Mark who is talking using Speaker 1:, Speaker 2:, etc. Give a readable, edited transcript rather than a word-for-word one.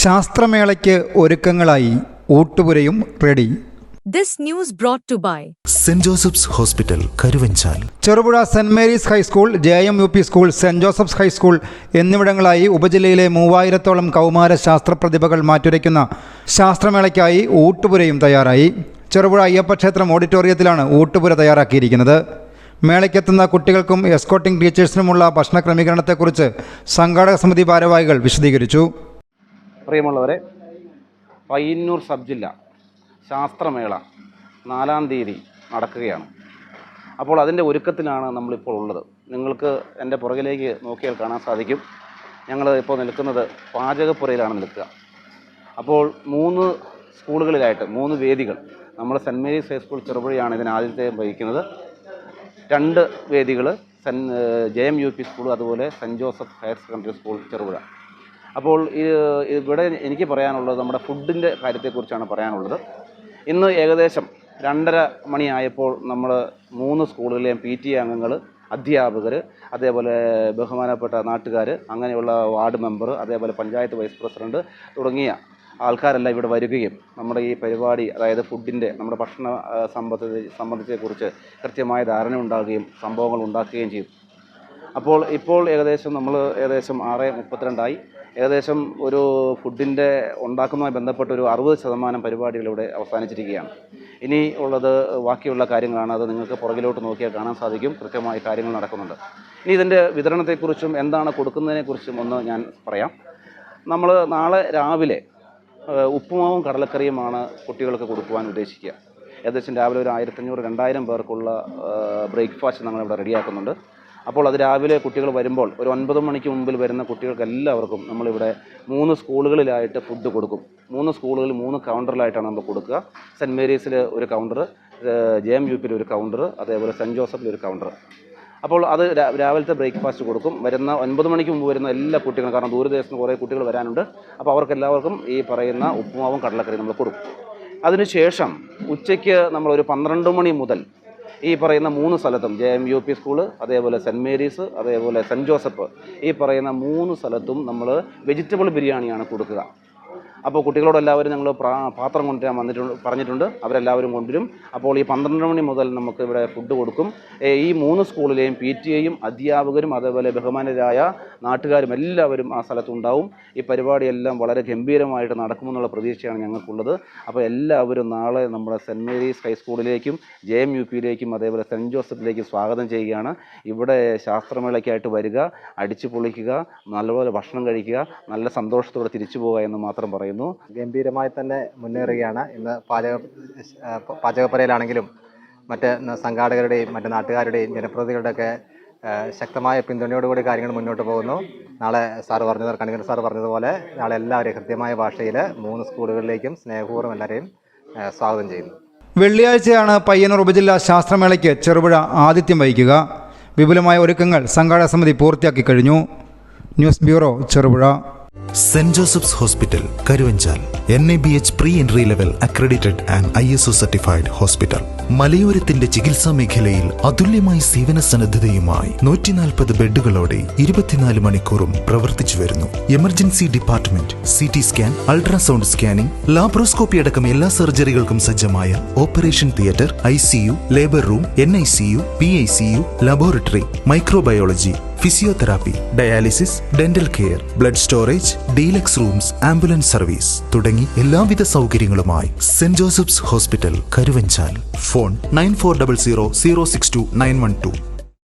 Speaker 1: ശാസ്ത്രമേളയ്ക്ക് ഒരുക്കങ്ങളായി ഊട്ടുപുരയും ready.
Speaker 2: This news brought to by
Speaker 3: Saint Joseph's hospital Karuvanchal.
Speaker 1: Cherupuzha Saint Mary's high school, JM UP school, Saint Joseph's high school എന്നിവിടങ്ങളായി ഉപജില്ലയിലെ 3000-ഓളം കൗമാര ശാസ്ത്രപ്രതിഭകൾ മാറ്റുരയ്ക്കുന്ന ശാസ്ത്രമേളയ്ക്കായി ഊട്ടുപുരയും തയ്യാറായി. ചെറുപുഴ അയ്യപ്പക്ഷേത്രം ഓഡിറ്റോറിയത്തിലാണ് ഊട്ടുപുര തയ്യാറാക്കിയിരിക്കുന്നത്. മേളയ്ക്കെത്തുന്ന കുട്ടികൾക്കും എസ്കോർട്ടിംഗ് ടീച്ചേഴ്സിനുമുള്ള ഭക്ഷണ ക്രമീകരണത്തെക്കുറിച്ച് സംഘാടക സമിതി ഭാരവാഹികൾ വിശദീകരിച്ചു.
Speaker 4: പ്രിയമുള്ളവരെ, പയ്യന്നൂർ സബ് ജില്ല ശാസ്ത്രമേള 4-ാം തീയതി നടക്കുകയാണ്. അപ്പോൾ അതിൻ്റെ ഒരുക്കത്തിലാണ് നമ്മളിപ്പോൾ ഉള്ളത്. നിങ്ങൾക്ക് എൻ്റെ പുറകിലേക്ക് നോക്കിയാൽ കാണാൻ സാധിക്കും, ഞങ്ങൾ ഇപ്പോൾ നിൽക്കുന്നത് പാചകപ്പുരയിലാണ് നിൽക്കുക. അപ്പോൾ 3 സ്കൂളുകളിലായിട്ട് 3 വേദികൾ, നമ്മൾ സെൻറ്റ് മേരീസ് ഹൈസ്കൂൾ ചെറുപുഴയാണ് ഇതിന് ആദ്യത്തെ വഹിക്കുന്നത്. 2 വേദികൾ JM UP സ്കൂൾ, അതുപോലെ saint Joseph higher secondary school Cherupuzha. അപ്പോൾ ഇവിടെ എനിക്ക് പറയാനുള്ളത് നമ്മുടെ ഫുഡിൻ്റെ കാര്യത്തെക്കുറിച്ചാണ് പറയാനുള്ളത്. ഇന്ന് ഏകദേശം 2:30 മണിയായപ്പോൾ നമ്മൾ 3 സ്കൂളുകളിലെയും PTA അംഗങ്ങൾ, അധ്യാപകർ, അതേപോലെ ബഹുമാനപ്പെട്ട നാട്ടുകാർ, അങ്ങനെയുള്ള വാർഡ് മെമ്പർ, അതേപോലെ പഞ്ചായത്ത് വൈസ് പ്രസിഡൻറ്റ് തുടങ്ങിയ ആൾക്കാരെല്ലാം ഇവിടെ വരികയും നമ്മുടെ ഈ പരിപാടി, അതായത് ഫുഡിൻ്റെ, നമ്മുടെ ഭക്ഷണ സംബന്ധിച്ചെക്കുറിച്ച് കൃത്യമായ ധാരണ ഉണ്ടാകുകയും സംഭവങ്ങൾ ഉണ്ടാക്കുകയും ചെയ്തു. അപ്പോൾ ഇപ്പോൾ നമ്മൾ ഏകദേശം 6:32 ഏകദേശം ഒരു ഫുഡിൻ്റെ ഉണ്ടാക്കുന്നതുമായി ബന്ധപ്പെട്ട ഒരു 60% പരിപാടികളിവിടെ അവസാനിച്ചിരിക്കുകയാണ്. ഇനി ഉള്ളത് ബാക്കിയുള്ള കാര്യങ്ങളാണ്. അത് നിങ്ങൾക്ക് പുറകിലോട്ട് നോക്കിയാൽ കാണാൻ സാധിക്കും, കൃത്യമായി കാര്യങ്ങൾ നടക്കുന്നുണ്ട്. ഇനി ഇതിൻ്റെ വിതരണത്തെക്കുറിച്ചും എന്താണ് കൊടുക്കുന്നതിനെക്കുറിച്ചും ഒന്ന് ഞാൻ പറയാം. നമ്മൾ നാളെ രാവിലെ ഉപ്പുമാവും കടലക്കറിയുമാണ് കുട്ടികൾക്ക് കൊടുക്കുവാൻ ഉദ്ദേശിക്കുക. ഏകദേശം രാവിലെ ഒരു 1500-2000 പേർക്കുള്ള ബ്രേക്ക്ഫാസ്റ്റ് നമ്മളിവിടെ റെഡിയാക്കുന്നുണ്ട്. അപ്പോൾ അത് രാവിലെ കുട്ടികൾ വരുമ്പോൾ ഒരു 9 മണിക്ക് മുമ്പിൽ വരുന്ന കുട്ടികൾക്ക് എല്ലാവർക്കും നമ്മളിവിടെ 3 സ്കൂളുകളിലായിട്ട് ഫുഡ് കൊടുക്കും. 3 സ്കൂളുകളിൽ 3 കൗണ്ടറിലായിട്ടാണ് നമ്മൾ കൊടുക്കുക. സെൻറ്റ് മേരീസിൽ ഒരു കൗണ്ടർ, JM UP ഒരു കൗണ്ടർ, അതേപോലെ സെൻറ്റ് ജോസഫിൽ ഒരു കൗണ്ടർ. അപ്പോൾ അത് രാവിലത്തെ ബ്രേക്ക്ഫാസ്റ്റ് കൊടുക്കും. വരുന്ന 9 മണിക്ക് മുമ്പ് വരുന്ന എല്ലാ കുട്ടികളും, കാരണം ദൂരദേശത്ത് കുറേ കുട്ടികൾ വരാനുണ്ട്, അപ്പോൾ അവർക്കെല്ലാവർക്കും ഈ പറയുന്ന ഉപ്പുമാവും കടലക്കറിയും നമ്മൾ കൊടുക്കും. അതിനുശേഷം ഉച്ചയ്ക്ക് നമ്മളൊരു 12 മണി മുതൽ ഈ പറയുന്ന 3 സ്ഥലത്തും JM UP സ്കൂള്, അതേപോലെ സെൻറ്റ് മേരീസ്, അതേപോലെ സെൻറ്റ് ജോസഫ്, ഈ പറയുന്ന 3 സ്ഥലത്തും നമ്മൾ വെജിറ്റബിൾ ബിരിയാണിയാണ് കൊടുക്കുക. അപ്പോൾ കുട്ടികളോടെല്ലാവരും ഞങ്ങൾ പാത്രം കൊണ്ടുവരാൻ പറഞ്ഞിട്ടുണ്ട്, അവരെല്ലാവരും കൊണ്ടുവരും. അപ്പോൾ ഈ 12 മണി മുതൽ നമുക്ക് ഇവിടെ ഫുഡ് കൊടുക്കും. ഈ 3 സ്കൂളിലെയും PTAയും അധ്യാപകരും അതേപോലെ ബഹുമാനരായ നാട്ടുകാരും എല്ലാവരും ആ സ്ഥലത്തുണ്ടാവും. ഈ പരിപാടിയെല്ലാം വളരെ ഗംഭീരമായിട്ട് നടക്കുമെന്നുള്ള പ്രതീക്ഷയാണ് ഞങ്ങൾക്കുള്ളത്. അപ്പോൾ എല്ലാവരും നാളെ നമ്മുടെ സെൻറ്റ് മേരീസ് ഹൈസ്കൂളിലേക്കും JM UPയിലേക്കും അതേപോലെ സെൻറ്റ് ജോസഫിലേക്കും സ്വാഗതം ചെയ്യുകയാണ്. ഇവിടെ ശാസ്ത്രമേളയ്ക്കായിട്ട് വരിക, അടിച്ചു പൊളിക്കുക, നല്ലപോലെ ഭക്ഷണം കഴിക്കുക, നല്ല സന്തോഷത്തോടെ തിരിച്ചു പോകുക എന്ന് മാത്രം പറയുന്നു.
Speaker 5: ഗംഭീരമായി തന്നെ മുന്നേറുകയാണ്. ഇന്ന് പാചകപ്പുരയിലാണെങ്കിലും മറ്റ് സംഘാടകരുടെയും മറ്റ് നാട്ടുകാരുടെയും ജനപ്രതിനിധികളുടെയൊക്കെ ശക്തമായ പിന്തുണയോടുകൂടി കാര്യങ്ങൾ മുന്നോട്ട് പോകുന്നു. നാളെ കണികൻ സാർ പറഞ്ഞതുപോലെ നാളെ എല്ലാവരെയും കൃത്യമായ ഭാഷയിൽ 3 സ്കൂളുകളിലേക്കും സ്നേഹപൂർവ്വം എല്ലാവരെയും സ്വാഗതം ചെയ്യുന്നു.
Speaker 1: വെള്ളിയാഴ്ചയാണ് പയ്യന്നൂർ ഉപജില്ലാ ശാസ്ത്രമേളയ്ക്ക് ചെറുപുഴ ആതിഥ്യം വഹിക്കുക. വിപുലമായ ഒരുക്കങ്ങൾ സംഘാടക സമിതി പൂർത്തിയാക്കി കഴിഞ്ഞു. News bureau, Cherupuzha.
Speaker 3: Saint Joseph's hospital Karuvanchal. NABH pre-entry level accredited and ISO certified hospital. മലയോരത്തിന്റെ ചികിത്സാ മേഖലയിൽ അതുല്യമായ സേവന സന്നദ്ധതയുമായി 140 ബെഡുകളോടെ 24 മണിക്കൂറും പ്രവർത്തിച്ചു വരുന്നു. Emergency department, CT scan, ultrasound scanning, laparoscopy അടക്കം എല്ലാ സർജറികൾക്കും സജ്ജമായ operation theatre, ICU, labour room, NICU, PICU, laboratory, microbiology, physiotherapy, dialysis, dental care, blood storage, deluxe rooms, ambulance service തുടങ്ങി എല്ലാവിധ സൗകര്യങ്ങളുമായി Saint Joseph's hospital Karuvanchal. Phone 9400 062 912.